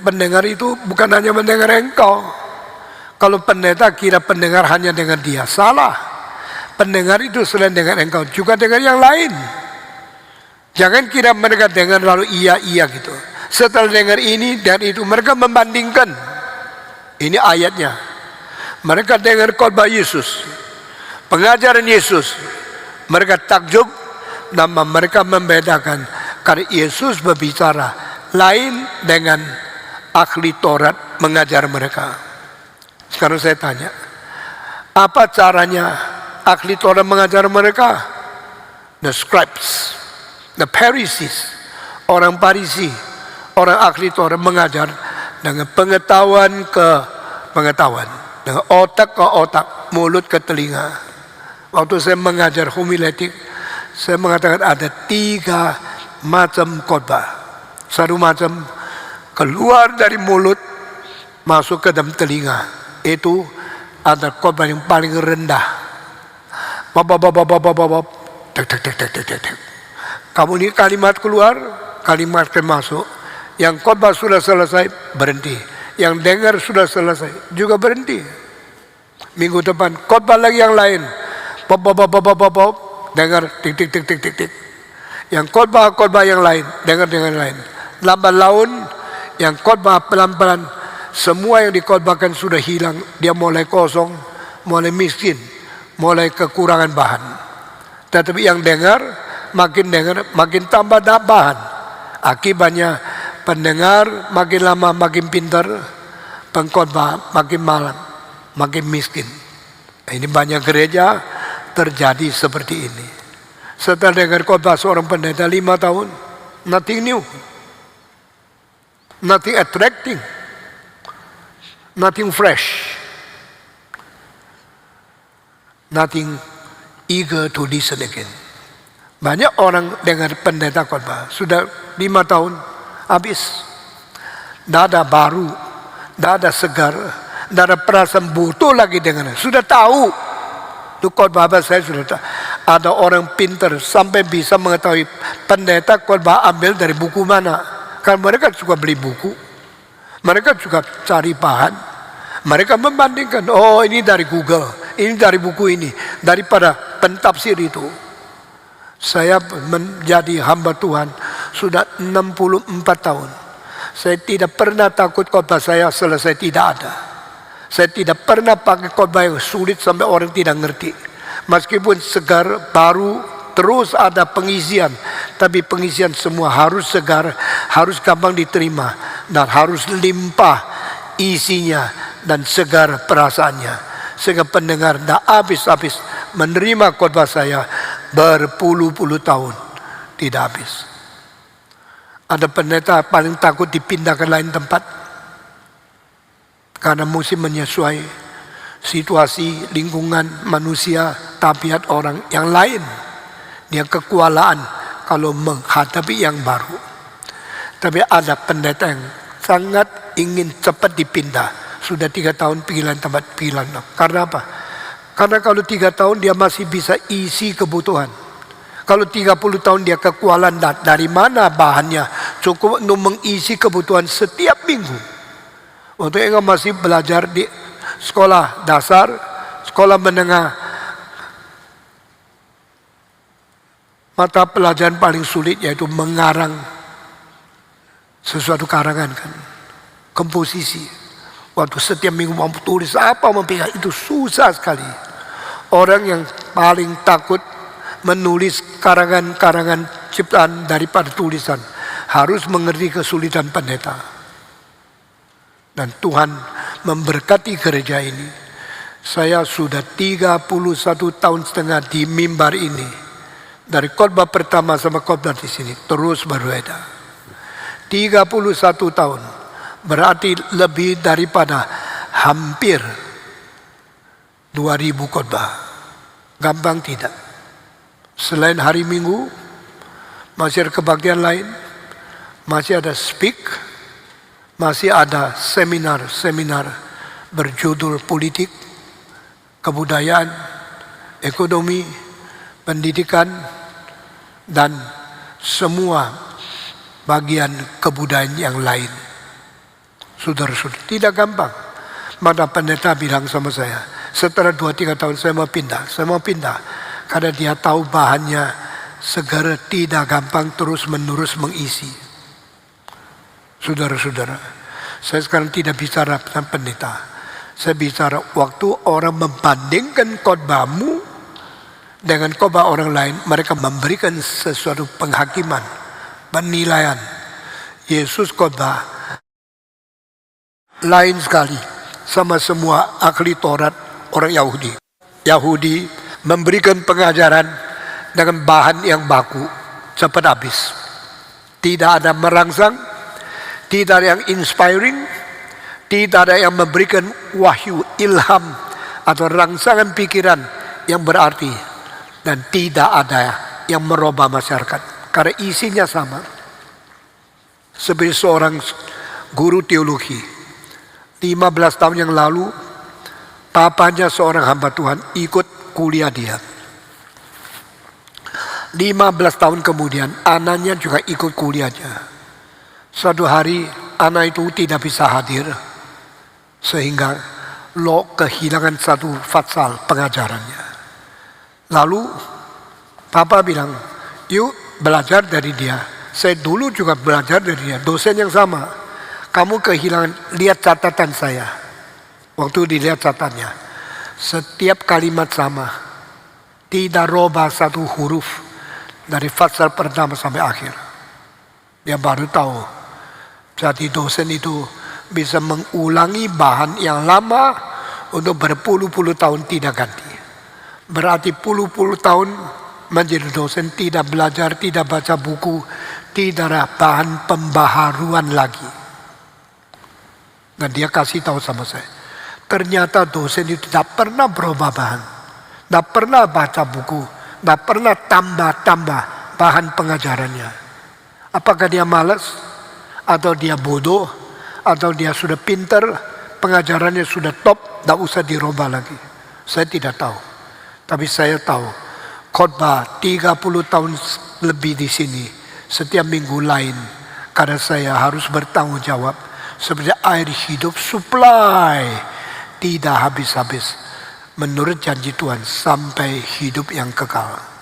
pendengar itu bukan hanya mendengar engkau. Kalau pendeta kira pendengar hanya dengan dia, salah. Pendengar itu selain dengan engkau juga dengan yang lain. Jangan kira mereka dengar lalu iya gitu. Setelah dengar ini dan itu mereka membandingkan. Ini ayatnya. Mereka dengar khotbah Yesus, pengajaran Yesus. Mereka takjub dan mereka membedakan karena Yesus berbicara lain dengan ahli Taurat mengajar mereka. Sekarang saya tanya, apa caranya ahli Taurat mengajar mereka? The scribes, the Pharisees, orang Parisi, orang ahli Taurat mengajar dengan pengetahuan ke pengetahuan, dengan otak ke otak, mulut ke telinga. Waktu saya mengajar homiletik, saya mengatakan ada 3 macam khotbah. Satu macam keluar dari mulut masuk ke dalam telinga. Itu ada khotbah yang paling rendah. Kamu ini kalimat keluar, kalimat masuk. Yang khotbah sudah selesai, berhenti. Yang dengar sudah selesai, juga berhenti. Minggu depan khotbah lagi yang lain. Dengar tik. Yang khotbah yang lain, dengar dengan lain. Lambat laun yang khotbah pelan-pelan, semua yang dikhotbahkan sudah hilang. Dia mulai kosong, mulai miskin, mulai kekurangan bahan. Tetapi yang dengar, makin tambah bahan. Akibatnya pendengar makin lama makin pintar, pengkhotbah makin malam, makin miskin. Ini banyak gereja terjadi seperti ini. Setelah dengar khotbah seorang pendeta 5 tahun, nothing new, nothing attracting, nothing fresh, nothing eager to listen again. Banyak orang dengar pendeta khotbah sudah 5 tahun habis, tidak ada baru, tidak ada segar, tidak ada perasaan butuh lagi dengar. Sudah tahu itu khotbah apa, saya sudah tahu. Ada orang pintar sampai bisa mengetahui pendeta khotbah ambil dari buku mana. Karena mereka suka beli buku, mereka suka cari bahan, mereka membandingkan. Oh, ini dari Google, ini dari buku ini, daripada pentafsir itu. Saya menjadi hamba Tuhan sudah 64 tahun. Saya tidak pernah takut khotbah saya selesai tidak ada. Saya tidak pernah pakai khotbah yang sulit sampai orang tidak ngerti. Meskipun segar, baru, terus ada pengisian. Tapi pengisian semua harus segar, harus gampang diterima. Dan harus limpah isinya dan segar perasaannya. Sehingga pendengar tidak habis-habis menerima khotbah saya berpuluh-puluh tahun. Tidak habis. Ada pendeta paling takut dipindahkan lain tempat. Karena mesti menyesuaikan situasi, lingkungan, manusia, tabiat orang yang lain. Dia kekualaan kalau menghadapi yang baru. Tapi ada pendeta yang sangat ingin cepat dipindah. Sudah 3 tahun pilihan tempat pilihan. Karena apa? Karena kalau 3 tahun dia masih bisa isi kebutuhan. Kalau 30 tahun dia kekualaan, dari mana bahannya cukup untuk mengisi kebutuhan setiap minggu. Untuk yang masih belajar di sekolah dasar, sekolah menengah, mata pelajaran paling sulit yaitu mengarang sesuatu karangan kan, komposisi. Waktu setiap minggu mau tulis apa mempegang itu susah sekali. Orang yang paling takut menulis karangan-karangan ciptaan daripada tulisan harus mengerti kesulitan pendeta. Dan Tuhan memberkati gereja ini. Saya sudah 31 tahun setengah di mimbar ini. Dari khotbah pertama sama khotbah di sini terus berbeda. 31 tahun. Berarti lebih daripada hampir 2000 khotbah. Gampang tidak. Selain hari Minggu, masih ada kebaktian lain. Masih ada speak. Masih ada seminar-seminar berjudul politik, kebudayaan, ekonomi, pendidikan, dan semua bagian kebudayaan yang lain. Saudara-saudara, tidak gampang. Mana pendeta bilang sama saya, setelah 2-3 tahun saya mau pindah. Karena dia tahu bahannya segera tidak gampang terus menerus mengisi. Saudara-saudara, saya sekarang tidak bicara tentang pendeta. Saya bicara waktu orang membandingkan khotbahmu dengan khotbah orang lain, mereka memberikan sesuatu penghakiman, penilaian. Yesus khotbah lain sekali sama semua ahli Taurat orang Yahudi. Yahudi memberikan pengajaran dengan bahan yang baku, cepat habis. Tidak ada merangsang, tidak ada yang inspiring, tidak ada yang memberikan wahyu, ilham, atau rangsangan pikiran yang berarti. Dan tidak ada yang merubah masyarakat. Karena isinya sama. Sebagai seorang guru teologi, 15 tahun yang lalu, papanya seorang hamba Tuhan ikut kuliah dia. 15 tahun kemudian, anaknya juga ikut kuliahnya. Suatu hari, anak itu tidak bisa hadir. Sehingga kehilangan satu fatsal pengajarannya. Lalu papa bilang, yuk belajar dari dia. Saya dulu juga belajar dari dia, dosen yang sama. Kamu kehilangan, lihat catatan saya. Waktu dilihat catatannya, setiap kalimat sama. Tidak robah satu huruf dari fatsal pertama sampai akhir. Dia baru tahu. Jadi dosen itu bisa mengulangi bahan yang lama untuk berpuluh-puluh tahun tidak ganti. Berarti puluh-puluh tahun menjadi dosen, tidak belajar, tidak baca buku, tidak ada bahan pembaharuan lagi. Dan dia kasih tahu sama saya, ternyata dosen itu tidak pernah berubah bahan, tidak pernah baca buku, tidak pernah tambah-tambah bahan pengajarannya. Apakah dia malas? Atau dia bodoh? Atau dia sudah pintar, pengajarannya sudah top, tidak usah dirubah lagi? Saya tidak tahu. Tapi saya tahu, khotbah 30 tahun lebih di sini, setiap minggu lain, karena saya harus bertanggung jawab. Seperti air hidup, supply, tidak habis-habis. Menurut janji Tuhan, sampai hidup yang kekal.